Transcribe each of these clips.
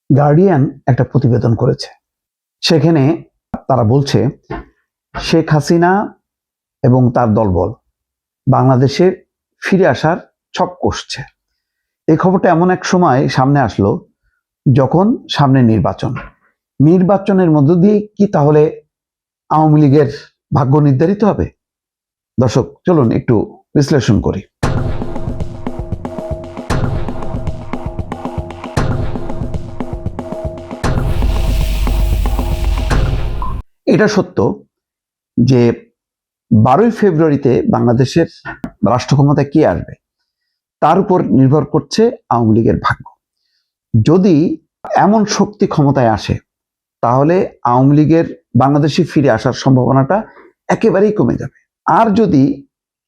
Guardian একটা প্রতিবেদন করেছে। সেখানে তারা বলছে শেখ হাসিনা এবং তার দলবল বাংলাদেশে ফিরে আসার ছক কষছে। এই খবরটা এমন এক সময় সামনে আসলো যখন সামনে নির্বাচনের মধ্য দিয়ে কি তাহলে আওয়ামী লীগের ভাগ্য নির্ধারিত হবে? দর্শক, চলুন একটু বিশ্লেষণ করি। এটা সত্য যে 12ই ফেব্রুয়ারিতে বাংলাদেশের রাষ্ট্র ক্ষমতায় কে আসবে তার উপর নির্ভর করছে আওয়ামী লীগের ভাগ্য। যদি এমন শক্তি ক্ষমতায় আসে তাহলে আওয়ামী লীগের বাংলাদেশে ফিরে আসার সম্ভাবনাটা একেবারেই কমে যাবে। আর যদি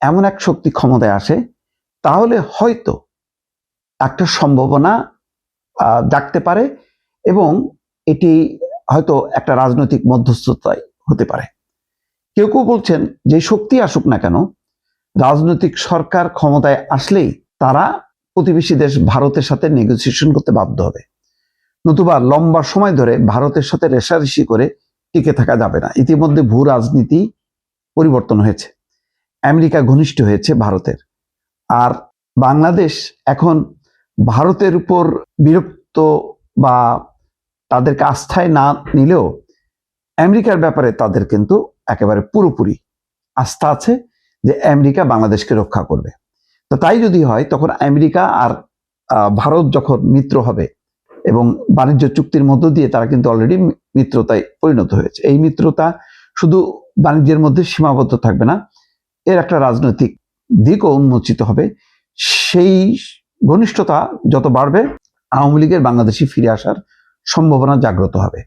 এমন এক শক্তি ক্ষমতায় আসে তাহলে হয়তো একটা সম্ভাবনা জাগতে পারে এবং এটি হয়তো একটা রাজনৈতিক মধ্যস্থতায় হতে পারে। কেউ কেউ বলছেন যে শক্তি আসুক না কেন, রাজনৈতিক সরকার ক্ষমতায় আসলেই তারা প্রতিবেশী দেশ ভারতের সাথে নেগোসিয়েশন করতে বাধ্য হবে, নতুবা লম্বা সময় ধরে ভারতের সাথে রেষারেষি করে টিকে থাকা যাবে না। ইতিমধ্যে ভূ রাজনীতি পরিবর্তন হয়েছে, আমেরিকা ঘনিষ্ঠ হয়েছে ভারতের, আর বাংলাদেশ এখন ভারতের উপর বিরক্ত বা তাদেরকে আস্থায় না নিলেও আমেরিকার ব্যাপারে তাদের কিন্তু একেবারে পুরোপুরি আস্থা আছে যে আমেরিকা বাংলাদেশকে রক্ষা করবে। তো তাই যদি হয় তখন আমেরিকা আর ভারত যখন মিত্র হবে এবং বাণিজ্য চুক্তির মধ্য দিয়ে তারা কিন্তু অলরেডি মিত্রতায় পরিণত হয়েছে, এই মিত্রতা শুধু বাণিজ্যের মধ্যে সীমাবদ্ধ থাকবে না, এর একটা রাজনৈতিক দিকও উন্মোচিত হবে। সেই ঘনিষ্ঠতা যত বাড়বে আওয়ামী লীগের বাংলাদেশে ফিরে আসার সম্ভাবনা জাগ্রত হবে।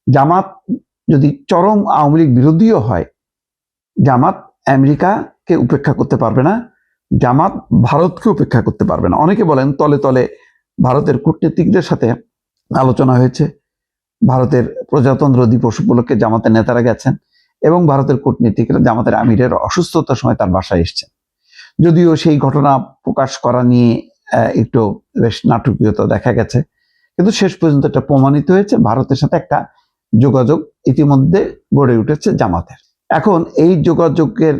জামাত যদি চরম আওয়ামী লীগ বিরোধীও হয়, জামাত আমেরিকাকে উপেক্ষা করতে পারবে না, জামাত ভারতকে উপেক্ষা করতে পারবে না। অনেকে বলেন তলে তলে ভারতের কূটনীতিকদের সাথে আলোচনা হয়েছে, ভারতের প্রজাতন্ত্র দিবস উপলক্ষে জামাতের নেতারা গেছেন এবং ভারতের কূটনীতিকরা জামাতের আমিরের অসুস্থতার সময় তার বাসায় এসছেন। যদিও সেই ঘটনা প্রকাশ করা নিয়ে একটু বেশ নাটকীয়তা দেখা গেছে, কিন্তু শেষ পর্যন্ত এটা প্রমাণিত হয়েছে ভারতের সাথে একটা যোগাযোগ ইতিমধ্যে গড়ে উঠেছে জামাতের। এখন এই যোগাযোগের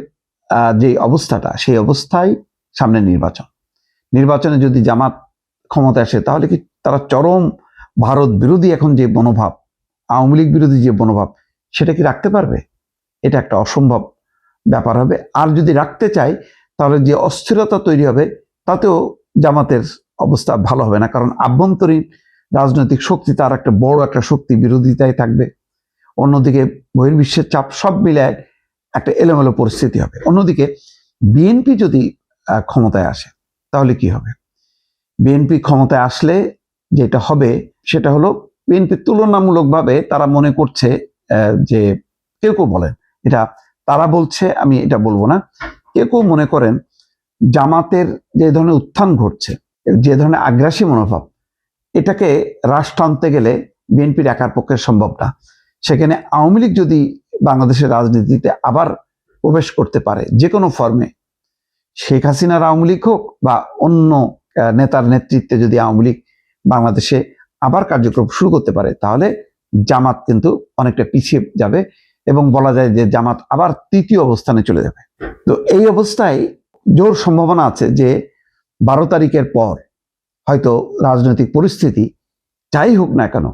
যে অবস্থাটা, সেই অবস্থায় সামনে নির্বাচনে যদি জামাত ক্ষমতা আসে তাহলে কি তারা চরম ভারত বিরোধী এখন যে মনোভাব, আওয়ামী লীগ বিরোধী যে মনোভাব, সেটা কি রাখতে পারবে? এটা একটা অসম্ভব ব্যাপার হবে। আর যদি রাখতে চায় তাহলে যে অস্থিরতা তৈরি হবে তাতেও জামাতের অবস্থা ভালো হবে না, কারণ আভ্যন্তরীণ রাজনৈতিক শক্তি তার একটা বড় একটা শক্তি বিরোধিতায় থাকবে, অন্যদিকে বহির্বিশ্বের চাপ, সব মিলায় একটা এলোমেলো পরিস্থিতি হবে। অন্যদিকে বিএনপি যদি ক্ষমতায় আসে তাহলে কি হবে? বিএনপি ক্ষমতায় আসলে যেটা হবে সেটা হলো, বিএনপি তুলনামূলকভাবে তারা মনে করছে যে, কেউ কেউ বলেন, এটা তারা বলছে, আমি এটা বলবো না, কেউ কেউ মনে করেন জামাতের যে ধরনের উত্থান ঘটছে, যে ধরনের আগ্রাসী মনোভাব, এটাকে হ্রাস টানতে গেলে বিএনপির একার পক্ষে সম্ভব না। সেখানে আওয়ামী লীগ যদি বাংলাদেশের রাজনীতিতে আবার প্রবেশ করতে পারে যে কোনো ফর্মে, শেখ হাসিনার আওয়ামী লীগ হোক বা অন্য নেতার নেতৃত্বে যদি আওয়ামী লীগ বাংলাদেশে আবার কার্যক্রম শুরু করতে পারে, তাহলে জামাত কিন্তু অনেকটা পিছিয়ে যাবে এবং বলা যায় যে জামাত আবার তৃতীয় অবস্থানে চলে যাবে। তো এই অবস্থায় জোর সম্ভাবনা আছে যে 12 তারিখের পর হয়তো রাজনৈতিক পরিস্থিতি যাই হোক না কেন,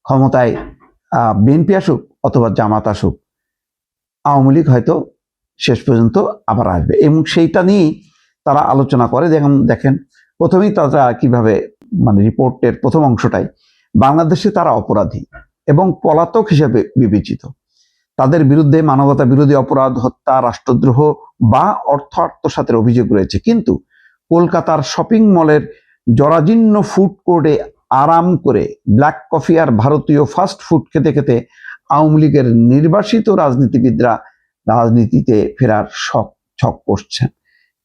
ক্ষমতায় বিএনপি আসুক অথবা জামাত আসুক, আওয়ামী লীগ হয়তো শেষ পর্যন্ত আবার আসবে এবং সেইটা নিয়েই তারা আলোচনা করে। দেখেন প্রথমেই তারা কিভাবে, রিপোর্টের প্রথম অংশটাই বাংলাদেশে তারা অপরাধী এবং পলাতক হিসেবে বিবেচিত, তাদের বিরুদ্ধে মানবতা বিরোধী অপরাধ, হত্যা, রাষ্ট্রদ্রোহ বা অর্থ আত্মসাতের অভিযোগ রয়েছে। কিন্তু কলকাতার শপিং মলের জরাজীর্ণ ফুড কোর্টে আরাম করে ব্ল্যাক কফি আর ভারতীয় ফাস্ট ফুড খেতে খেতে আওয়ামী লীগের নির্বাসিত রাজনীতিবিদরা রাজনীতিতে ফেরার ছক কষছেন।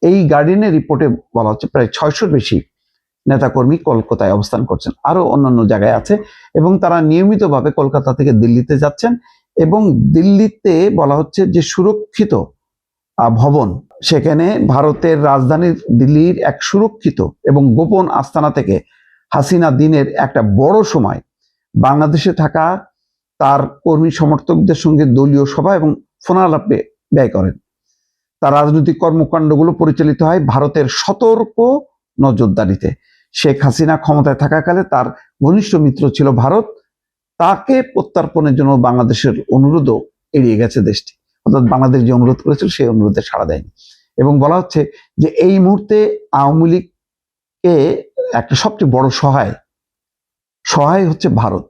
এই গার্ডিয়ানের রিপোর্টে বলা হচ্ছে প্রায় 600-র বেশি নেতাকর্মী কলকাতায় অবস্থান করছেন, আরো অন্যান্য জায়গায় আছে, এবং তারা নিয়মিতভাবে কলকাতা থেকে দিল্লিতে যাচ্ছেন এবং দিল্লিতে বলা হচ্ছে যে সুরক্ষিত ভবন, সেখানে ভারতের রাজধানীর দিল্লির এক সুরক্ষিত এবং গোপন আস্তানা থেকে হাসিনা দিনের একটা বড় সময় বাংলাদেশে থাকা তার কর্মী সমর্থকদের সঙ্গে দলীয় সভা এবং ফোনালাপে ব্যয় করেন। তার রাজনৈতিক কর্মকাণ্ডগুলো পরিচালিত হয় ভারতের সতর্ক নজরদারিতে। শেখ হাসিনা ক্ষমতায় থাকাকালে তার ঘনিষ্ঠ মিত্র ছিল ভারত। তাকে প্রত্যার্পণের জন্য বাংলাদেশের অনুরোধও এড়িয়ে গেছে দেশটি, অর্থাৎ বাংলাদেশ যে অনুরোধ করেছিল সেই অনুরোধে সাড়া দেয়নি। এবং বলা হচ্ছে যে এই মুহূর্তে আওয়ামী লীগকে একটা সবচেয়ে বড় সহায় হচ্ছে ভারত।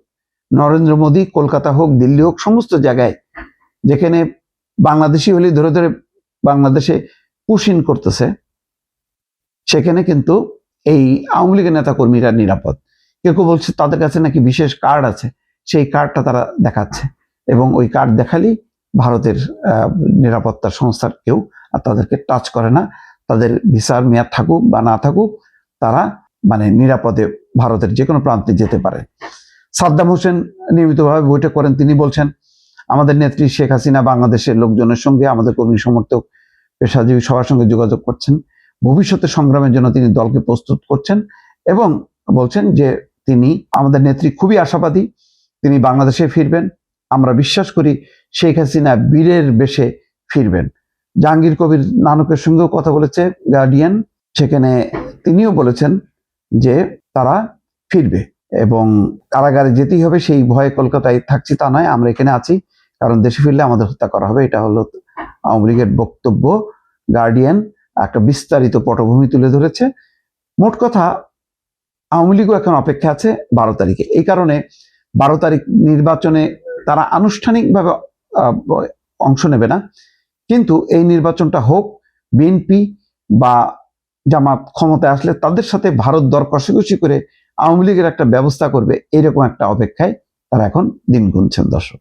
নরেন্দ্র মোদী কলকাতা হোক, দিল্লি হোক, সমস্ত জায়গায় যেখানে বাংলাদেশি হলে ধরে ধরে বাংলাদেশে পুশিন করতেছে, সেখানে কিন্তু এই আওয়ামী লীগের নেতা কর্মীরা নিরাপদ। কেউ কেউ বলছে তাদের কাছে নাকি বিশেষ কার্ড আছে, সেই কার্ডটা তারা দেখাচ্ছে, এবং ওই কার্ড দেখালেই ভারতের নিরাপত্তা সংস্থার কেউ আর তাদেরকে টাচ করে না। তাদের ভিসার মেয়াদ থাকুক বা না থাকুক, তারা মানে নিরাপদে ভারতের যে কোনো প্রান্তে যেতে পারে। সাদ্দাম হোসেন নিয়মিতভাবে বৈঠক করেন। তিনি বলছেন, আমাদের নেত্রী শেখ হাসিনা বাংলাদেশের লোকজনের সঙ্গে, আমাদের কর্মী সমর্থক, পেশাজীবী সবার সঙ্গে যোগাযোগ করছেন। ভবিষ্যতে সংগ্রামের জন্য তিনি দলকে প্রস্তুত করছেন এবং বলছেন যে তিনি, আমাদের নেত্রী খুবই আশাবাদী, তিনি বাংলাদেশে ফিরবেন। আমরা বিশ্বাস করি শেখ হাসিনা বীরের বেশে ফিরবেন। জাহাঙ্গীর কবির নানকের সঙ্গেও কথা বলেছে গার্ডিয়ান, সেখানে তিনিও বলেছেন যে তারা ফিরবে এবং কারাগারে যেতেই হবে সেই ভয়ে কলকাতায় থাকছি তা নয়, আমরা এখানে আছি, কারণ দেশে ফিরলে আমাদের হত্যা করা হবে। এটা হলো আওয়ামী লীগের বক্তব্য। গার্ডিয়ান একটা বিস্তারিত পটভূমি তুলে ধরেছে। মোট কথা, আওয়ামী লীগও এখন অপেক্ষা আছে 12 তারিখে। এই কারণে 12 তারিখ নির্বাচনে তারা আনুষ্ঠানিকভাবে অংশ নেবে না, কিন্তু এই নির্বাচনটা হোক, বিএনপি বা জামাত ক্ষমতায় আসলে তাদের সাথে ভারত দর কষাকষি করে আওয়ামী লীগের একটা ব্যবস্থা করবে, এরকম একটা অপেক্ষায় তারা এখন দিন গুনছেন। দর্শক।